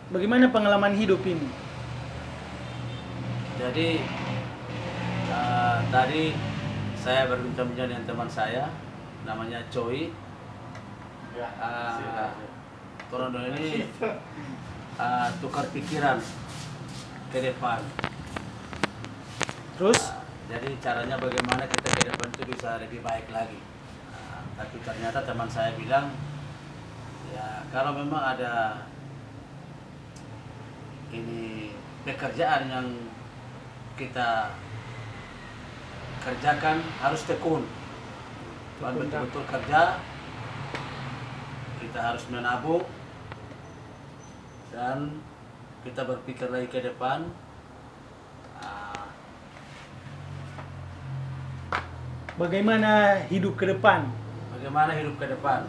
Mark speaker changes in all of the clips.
Speaker 1: Bagaimana pengalaman hidup ini?
Speaker 2: Jadi tadi saya berbincang-bincang dengan teman saya, namanya Choi. Torondo ini tukar pikiran ke depan.
Speaker 1: Terus?
Speaker 2: Jadi caranya bagaimana kita ke depan itu bisa lebih baik lagi. Tapi ternyata teman saya bilang, ya kalau memang ada ini pekerjaan yang kita kerjakan harus tekun. Tuhan betul-betul kerja, kita harus menabung dan kita berpikir lagi ke depan.
Speaker 1: Bagaimana hidup ke depan?
Speaker 2: Bagaimana hidup ke depan?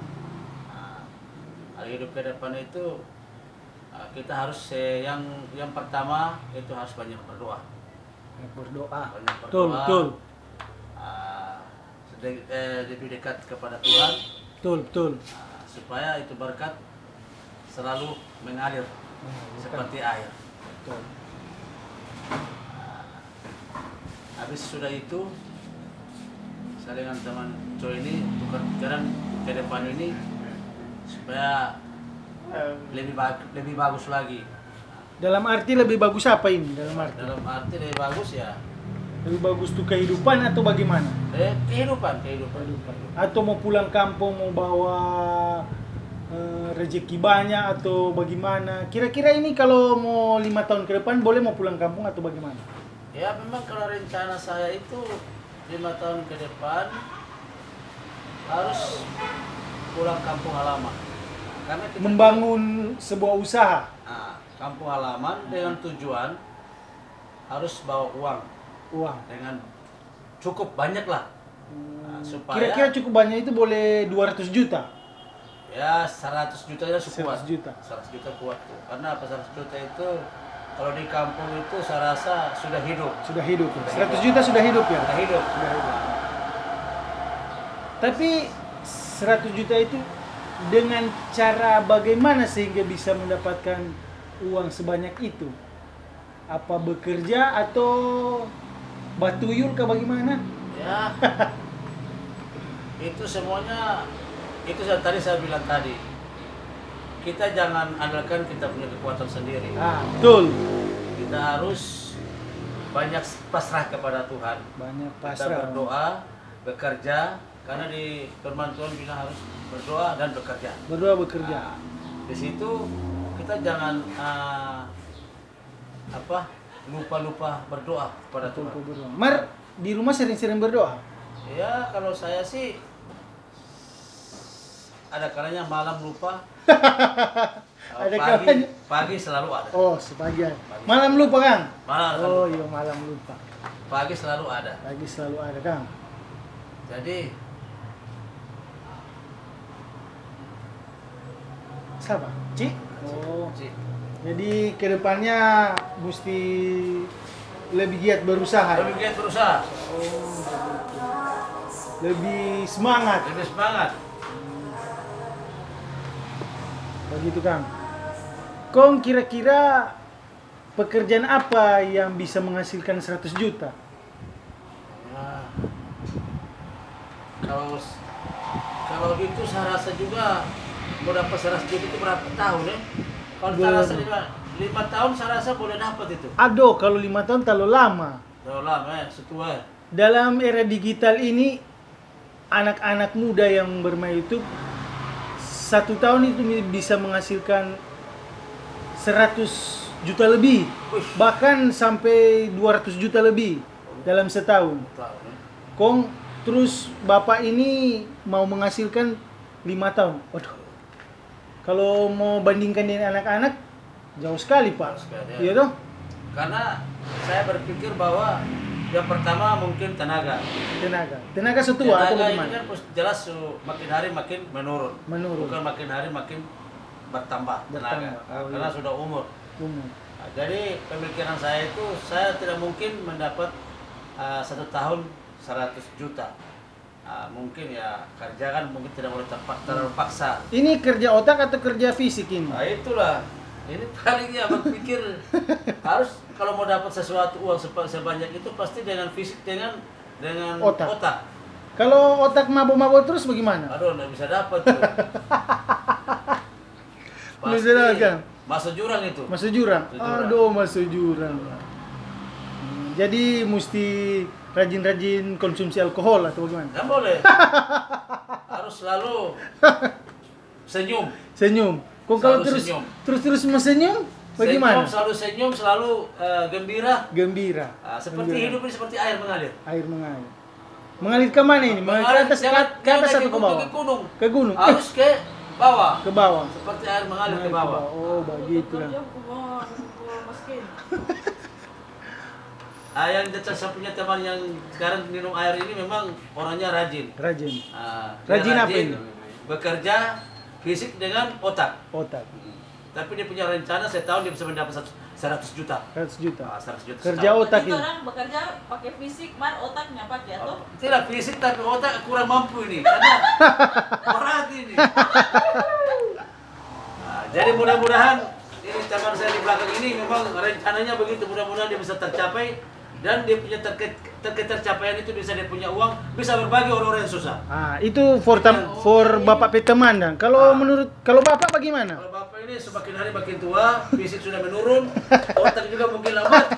Speaker 2: Hidup ke depan itu kita harus yang pertama itu harus banyak berdoa.
Speaker 1: Berdoa.
Speaker 2: Banyak
Speaker 1: Betul,
Speaker 2: berdoa.
Speaker 1: betul.
Speaker 2: Lebih dekat kepada Tuhan.
Speaker 1: Betul, betul.
Speaker 2: Supaya itu berkat selalu mengalir seperti air.
Speaker 1: Betul.
Speaker 2: Habis sudah itu, saya dengan teman Choi ini tukar pikiran ke depan ini supaya lebih bagus lagi.
Speaker 1: Dalam arti lebih bagus apa ini? Dalam arti
Speaker 2: Lebih bagus ya.
Speaker 1: lebih bagus tuh kehidupan atau bagaimana?
Speaker 2: Kehidupan.
Speaker 1: Atau mau pulang kampung mau bawa rezeki banyak atau bagaimana? Kira-kira ini kalau mau 5 tahun ke depan boleh mau pulang kampung atau bagaimana?
Speaker 2: Ya memang kalau rencana saya itu 5 tahun ke depan harus pulang kampung halaman. Karena kita
Speaker 1: Membangun sebuah usaha.
Speaker 2: Kampung halaman dengan tujuan harus bawa uang dengan cukup banyak lah. Supaya
Speaker 1: Kira-kira cukup banyak itu boleh 200 juta.
Speaker 2: ya 100 jutanya cukup.
Speaker 1: 100 juta.
Speaker 2: 100 juta kuat tuh. Karena apa 100 juta itu kalau di kampung itu saya rasa sudah hidup.
Speaker 1: Sudah hidup. 100 juta sudah hidup ya?
Speaker 2: Sudah hidup.
Speaker 1: Sudah hidup. Tapi 100 juta itu dengan cara bagaimana sehingga bisa mendapatkan uang sebanyak itu? Apa bekerja atau batuyul ke bagaimana?
Speaker 2: Ya. Itu semuanya itu tadi saya bilang tadi. Kita jangan andalkan kita punya kekuatan sendiri.
Speaker 1: Betul.
Speaker 2: Kita harus banyak pasrah kepada Tuhan.
Speaker 1: Banyak
Speaker 2: Kita
Speaker 1: pasrah.
Speaker 2: berdoa, bekerja, karena di firman Tuhan bilang harus berdoa dan bekerja.
Speaker 1: Berdoa bekerja.
Speaker 2: Di situ kita jangan lupa berdoa kepada Tuhan.
Speaker 1: Berdoa. Mar, di rumah sering-sering berdoa?
Speaker 2: Ya kalau saya sih ada kalanya malam lupa. Pagi selalu ada.
Speaker 1: Oh, sebagian. Malam lupa, Kang?
Speaker 2: Malam selalu.
Speaker 1: Oh, iya malam lupa.
Speaker 2: Pagi selalu ada.
Speaker 1: Pagi selalu ada, Kang.
Speaker 2: Jadi
Speaker 1: Siapa? Ci? Oh.
Speaker 2: Ci.
Speaker 1: Jadi kedepannya mesti lebih giat berusaha.
Speaker 2: Lebih giat berusaha.
Speaker 1: Lebih semangat.
Speaker 2: Lebih semangat.
Speaker 1: Begitu, Kang. Kong kira-kira pekerjaan apa yang bisa menghasilkan 100 juta?
Speaker 2: Ya. Kalau itu saya rasa juga mau dapat 100 juta itu berapa tahun ya? Kalau saya rasa 5 tahun saya rasa boleh dapat itu.
Speaker 1: Aduh, kalau 5 tahun terlalu lama.
Speaker 2: Terlalu lama ya, setua.
Speaker 1: Dalam era digital ini, anak-anak muda yang bermain YouTube 1 tahun itu bisa menghasilkan 100 juta lebih, bahkan sampai 200 juta lebih dalam setahun.
Speaker 2: Tahun ya.
Speaker 1: Kong terus bapak ini mau menghasilkan 5 tahun. Waduh. Kalau mau bandingkan dengan anak-anak jauh sekali, Pak.
Speaker 2: Jauh sekali, ya.
Speaker 1: Iya toh?
Speaker 2: Karena saya berpikir bahwa yang pertama mungkin tenaga.
Speaker 1: Tenaga setua atau
Speaker 2: Tenaga ini
Speaker 1: bagaimana?
Speaker 2: kan jelas makin hari makin menurun. Bukan makin hari makin bertambah tenaga.
Speaker 1: Oh,
Speaker 2: Karena
Speaker 1: iya.
Speaker 2: sudah umur.
Speaker 1: Umur.
Speaker 2: Jadi pemikiran saya itu saya tidak mungkin mendapat 1 tahun 100 juta. Mungkin ya kerja kan mungkin tidak boleh terlalu paksa.
Speaker 1: Ini kerja otak atau kerja fisik ini?
Speaker 2: Nah itulah Ini paling ya berpikir harus kalau mau dapat sesuatu uang sebanyak itu pasti dengan fisik dengan
Speaker 1: Otak. Kalau otak mabuk-mabuk terus bagaimana?
Speaker 2: Aduh, nggak bisa dapat tuh.
Speaker 1: Nggak bisa dapat, Kang?
Speaker 2: Masuk jurang itu.
Speaker 1: Masuk jurang.
Speaker 2: Masuk jurang.
Speaker 1: Aduh, masuk jurang. Jadi mesti rajin-rajin konsumsi alkohol atau bagaimana?
Speaker 2: Nggak boleh. Harus selalu senyum.
Speaker 1: Senyum. Kok kalau
Speaker 2: Selalu
Speaker 1: terus
Speaker 2: senyum.
Speaker 1: terus senyum bagaimana?
Speaker 2: Senyum, selalu gembira.
Speaker 1: Gembira.
Speaker 2: Seperti
Speaker 1: Gembira.
Speaker 2: hidup ini seperti air mengalir.
Speaker 1: Air mengalir. Mengalir ke mana ini? Mengalir ke atas, ke atas atau ke bawah?
Speaker 2: Ke gunung.
Speaker 1: Ke gunung.
Speaker 2: Harus ke bawah.
Speaker 1: Ke bawah.
Speaker 2: Seperti air mengalir ke bawah.
Speaker 1: Oh, begitu lah.
Speaker 2: Yang saya punya teman yang sekarang minum air ini memang orangnya rajin.
Speaker 1: Rajin.
Speaker 2: Dia
Speaker 1: Rajin apa ini?
Speaker 2: Bekerja fisik dengan otak.
Speaker 1: Otak.
Speaker 2: Tapi dia punya rencana setahun dia bisa mendapat 100 juta.
Speaker 1: 100 juta.
Speaker 2: 100 juta
Speaker 1: Kerja
Speaker 2: setahun.
Speaker 1: otak
Speaker 3: Jadi
Speaker 1: ini.
Speaker 3: orang bekerja pakai fisik, man otaknya pakai atau?
Speaker 2: Tidak fisik tapi otak kurang mampu ini karena berat ini. Jadi mudah-mudahan ini teman saya di belakang ini memang rencananya begitu, mudah-mudahan dia bisa tercapai dan dia punya tercapaian itu bisa dia punya uang, bisa berbagi orang-orang yang susah.
Speaker 1: Itu for Bapak Peteman dan kalau Bapak bagaimana?
Speaker 2: Kalau bapak ini semakin hari makin tua, fisik sudah menurun, otak juga mungkin lambat,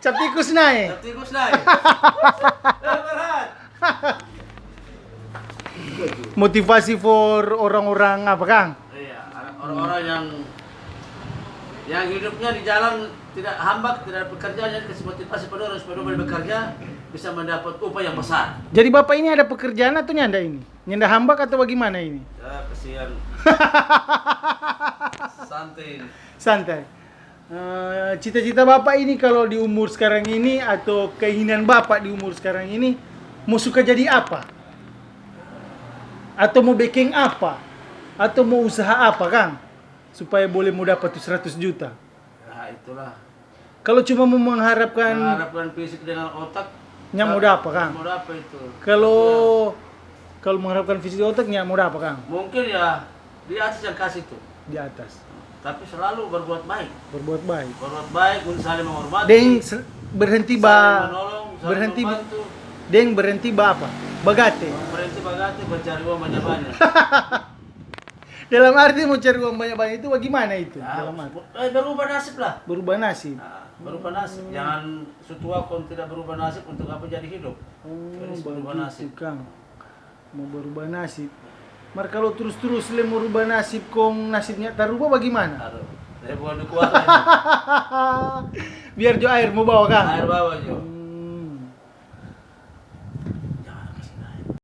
Speaker 1: Cap tikus naik.
Speaker 2: tikus naik. Berat.
Speaker 1: Motivasi for orang-orang apa, Kang?
Speaker 2: Iya, orang-orang yang hidupnya di jalan tidak hambak, tidak ada pekerjaan, jadi kasih motivasi pada orang supaya orang bekerja bisa mendapat upah yang besar.
Speaker 1: Jadi Bapak ini ada pekerjaan atau nyanda ini? Nyanda hambak atau bagaimana ini?
Speaker 2: Ya, kasihan. Santai.
Speaker 1: Santai. Cita-cita Bapak ini kalau di umur sekarang ini atau keinginan Bapak di umur sekarang ini mau suka jadi apa? Atau mau baking apa? Atau mau usaha apa, Kang? Supaya boleh mau dapat 100 juta.
Speaker 2: Ya, itulah.
Speaker 1: Kalau cuma mau mengharapkan
Speaker 2: Fisik dengan otak.
Speaker 1: nyak mau dapat, Kang?
Speaker 2: Mau dapat itu.
Speaker 1: Kalau mengharapkan fisik otak nyak mau dapat, Kang?
Speaker 2: Mungkin ya di atas yang kasih tuh.
Speaker 1: Di atas.
Speaker 2: Tapi selalu berbuat baik.
Speaker 1: Berbuat baik.
Speaker 2: Berbuat baik, saling menghormati.
Speaker 1: Deng berhenti
Speaker 2: saling menolong, saling
Speaker 1: berhenti
Speaker 2: membantu.
Speaker 1: Deng berhenti apa? Bagate.
Speaker 2: Berhenti bagati mencari uang banyak-banyak.
Speaker 1: Dalam arti mau cari uang banyak-banyak itu bagaimana itu?
Speaker 2: Ya,
Speaker 1: Dalam arti
Speaker 2: berubah nasib lah.
Speaker 1: berubah nasib.
Speaker 2: Nah, berubah nasib. Jangan setua kau tidak berubah nasib untuk apa jadi hidup. Harus berubah nasib.
Speaker 1: Kang. Mau berubah nasib. Mar kalau terus-terus le mau rubah nasib kong nasibnya terubah bagaimana?
Speaker 2: Aduh, saya bukan kuat.
Speaker 1: Biar jo air mau bawa, Kang.
Speaker 2: Air bawah jo.